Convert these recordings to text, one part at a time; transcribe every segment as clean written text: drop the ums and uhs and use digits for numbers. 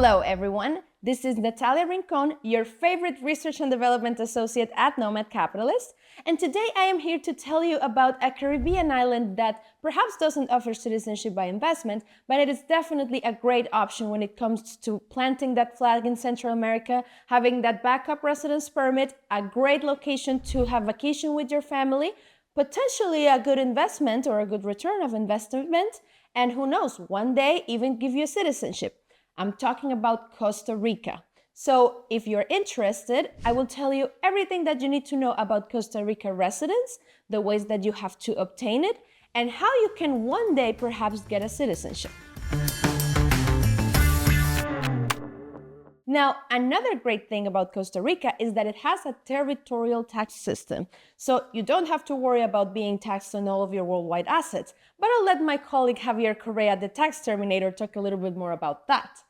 Hello everyone, this is Natalia Rincon, your favorite research and development associate at Nomad Capitalist, and today I am here to tell you about a Caribbean island that perhaps doesn't offer citizenship by investment, but it is definitely a great option when it comes to planting that flag in Central America, having that backup residence permit, a great location to have vacation with your family, potentially a good investment or a good return of investment, and who knows, one day even give you citizenship. I'm talking about Costa Rica. So if you're interested, I will tell you everything that you need to know about Costa Rica residence, the ways that you have to obtain it, and how you can one day perhaps get a citizenship. Now, another great thing about Costa Rica is that it has a territorial tax system. So you don't have to worry about being taxed on all of your worldwide assets. But I'll let my colleague Javier Correa, the tax terminator, talk a little bit more about that.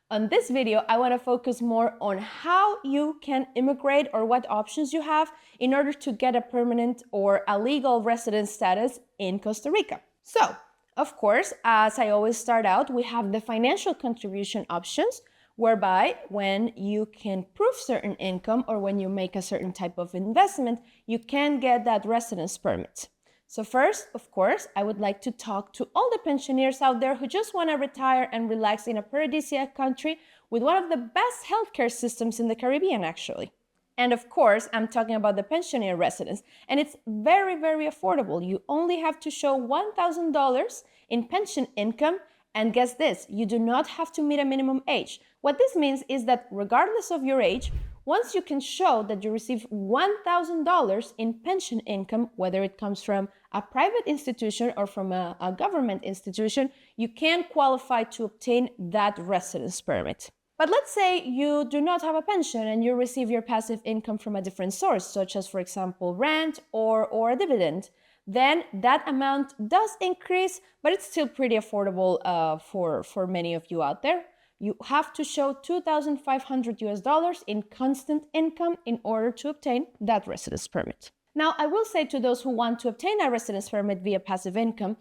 On this video, I want to focus more on how you can immigrate or what options you have in order to get a permanent or a legal resident status in Costa Rica. So, of course, as I always start out, we have the financial contribution options, whereby when you can prove certain income or when you make a certain type of investment, you can get that residence permit. So first, of course, I would like to talk to all the pensioners out there who just want to retire and relax in a paradisiac country with one of the best healthcare systems in the Caribbean, actually. And of course, I'm talking about the pensioner residence, and it's very, very affordable. You only have to show $1,000 in pension income, and guess this, you do not have to meet a minimum age. What this means is that regardless of your age, once you can show that you receive $1,000 in pension income, whether it comes from a private institution or from a government institution, you can qualify to obtain that residence permit. But let's say you do not have a pension and you receive your passive income from a different source, such as, for example, rent or a dividend. Then that amount does increase, but it's still pretty affordable for many of you out there. You have to show $2,500 in constant income in order to obtain that residence permit. Now, I will say to those who want to obtain a residence permit via passive income,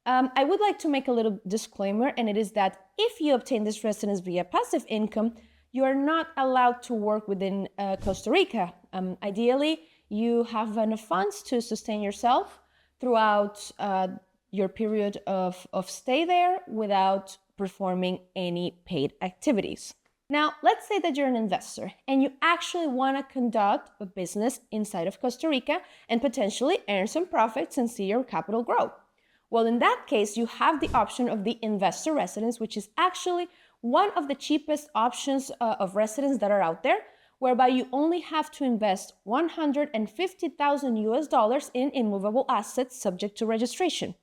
I would like to make a little disclaimer, and it is that if you obtain this residence via passive income, you are not allowed to work within Costa Rica. Ideally, you have enough funds to sustain yourself throughout your period of stay there without performing any paid activities. Now, let's say that you're an investor and you actually want to conduct a business inside of Costa Rica and potentially earn some profits and see your capital grow. Well, in that case, you have the option of the investor residence, which is actually one of the cheapest options of residence that are out there, whereby you only have to invest $150,000 in immovable assets subject to registration.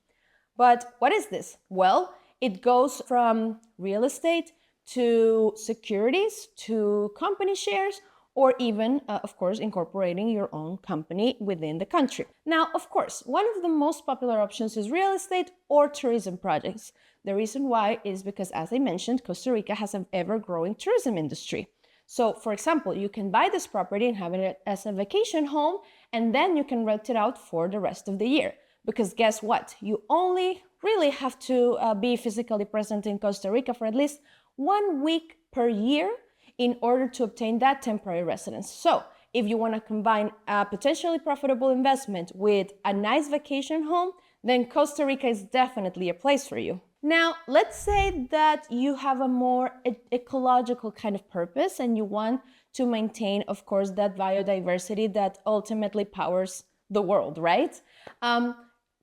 But what is this? Well, it goes from real estate to securities to company shares, or even, of course, incorporating your own company within the country. Now, of course, one of the most popular options is real estate or tourism projects. The reason why is because, as I mentioned, Costa Rica has an ever-growing tourism industry. So, for example, you can buy this property and have it as a vacation home, and then you can rent it out for the rest of the year. Because guess what? You only really have to be physically present in Costa Rica for at least 1 week per year in order to obtain that temporary residence. So if you want to combine a potentially profitable investment with a nice vacation home, then Costa Rica is definitely a place for you. Now, let's say that you have a more ecological kind of purpose and you want to maintain, of course, that biodiversity that ultimately powers the world, right?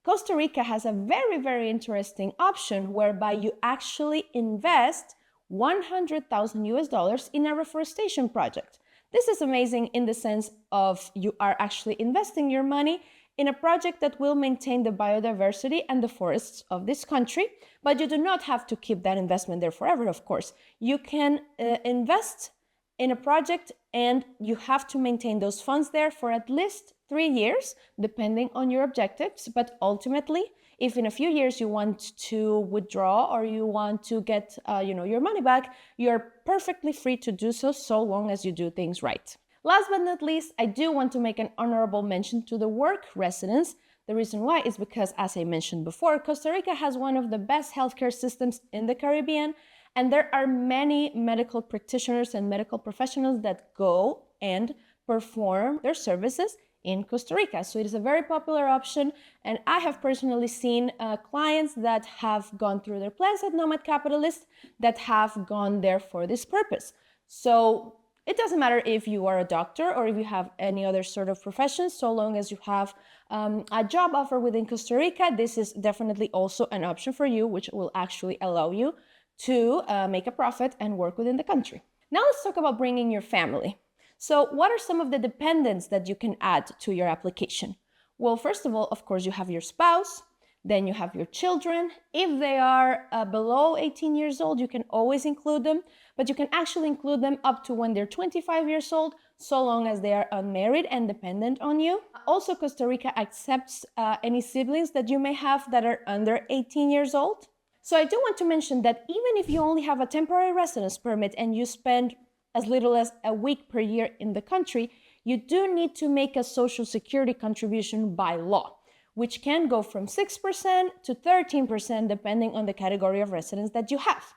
Costa Rica has a very, very interesting option whereby you actually invest $100,000 in a reforestation project. This is amazing in the sense of you are actually investing your money in a project that will maintain the biodiversity and the forests of this country, but you do not have to keep that investment there forever, of course. You can invest in a project and you have to maintain those funds there for at least 3 years, depending on your objectives. But ultimately, if in a few years you want to withdraw or you want to get your money back, you're perfectly free to do so, so long as you do things right. Last but not least, I do want to make an honorable mention to the work residence. The reason why is because, as I mentioned before, Costa Rica has one of the best healthcare systems in the Caribbean, And there are many medical practitioners and medical professionals that go and perform their services in Costa Rica. So it is a very popular option. And I have personally seen clients that have gone through their plans at Nomad Capitalist that have gone there for this purpose. So it doesn't matter if you are a doctor or if you have any other sort of profession, so long as you have a job offer within Costa Rica, this is definitely also an option for you, which will actually allow you to make a profit and work within the country. Now let's talk about bringing your family. So what are some of the dependents that you can add to your application? Well, first of all, of course, you have your spouse, then you have your children. If they are below 18 years old, you can always include them, but you can actually include them up to when they're 25 years old, so long as they are unmarried and dependent on you. Also, Costa Rica accepts any siblings that you may have that are under 18 years old. So I do want to mention that even if you only have a temporary residence permit and you spend as little as a week per year in the country, you do need to make a Social Security contribution by law, which can go from 6% to 13% depending on the category of residence that you have.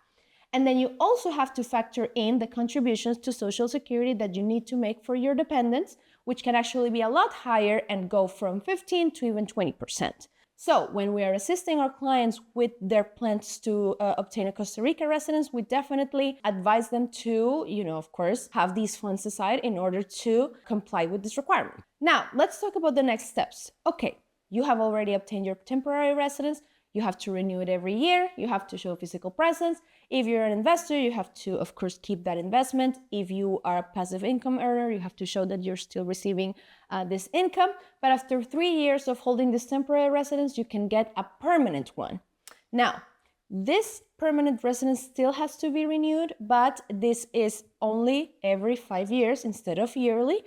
And then you also have to factor in the contributions to Social Security that you need to make for your dependents, which can actually be a lot higher and go from 15 to even 20%. So when we are assisting our clients with their plans to obtain a Costa Rica residence, we definitely advise them to, of course, have these funds aside in order to comply with this requirement. Now, let's talk about the next steps. Okay, you have already obtained your temporary residence. You have to renew it every year. You have to show physical presence. If you're an investor, you have to, of course, keep that investment. If you are a passive income earner, you have to show that you're still receiving this income. But after 3 years of holding this temporary residence, you can get a permanent one. Now, this permanent residence still has to be renewed, but this is only every 5 years instead of yearly.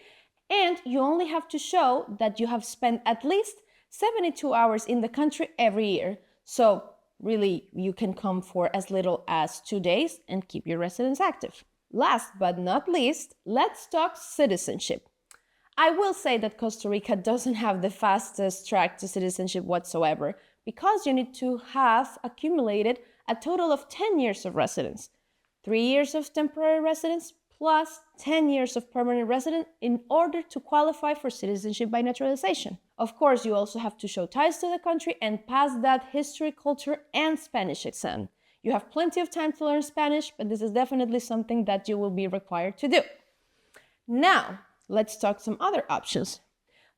And you only have to show that you have spent at least 72 hours in the country every year. So really, you can come for as little as 2 days and keep your residence active. Last but not least, let's talk citizenship. I will say that Costa Rica doesn't have the fastest track to citizenship whatsoever, because you need to have accumulated a total of 10 years of residence, 3 years of temporary residence, plus 10 years of permanent residence in order to qualify for citizenship by naturalization. Of course, you also have to show ties to the country and pass that history, culture, and Spanish exam. You have plenty of time to learn Spanish, but this is definitely something that you will be required to do. Now, let's talk some other options.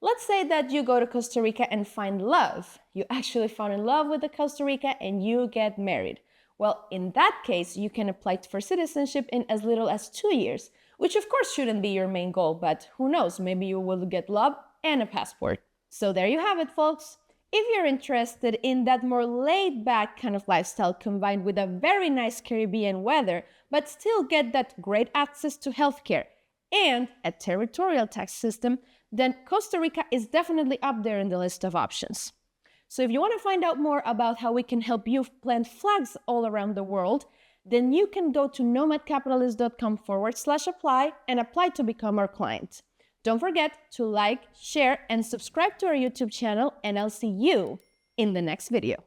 Let's say that you go to Costa Rica and find love. You actually fall in love with the Costa Rica and you get married. Well, in that case, you can apply for citizenship in as little as 2 years, which of course shouldn't be your main goal, but who knows, maybe you will get love and a passport. So there you have it, folks. If you're interested in that more laid-back kind of lifestyle combined with a very nice Caribbean weather, but still get that great access to healthcare and a territorial tax system, then Costa Rica is definitely up there in the list of options. So if you want to find out more about how we can help you plant flags all around the world, then you can go to nomadcapitalist.com/apply and apply to become our client. Don't forget to like, share, and subscribe to our YouTube channel, and I'll see you in the next video.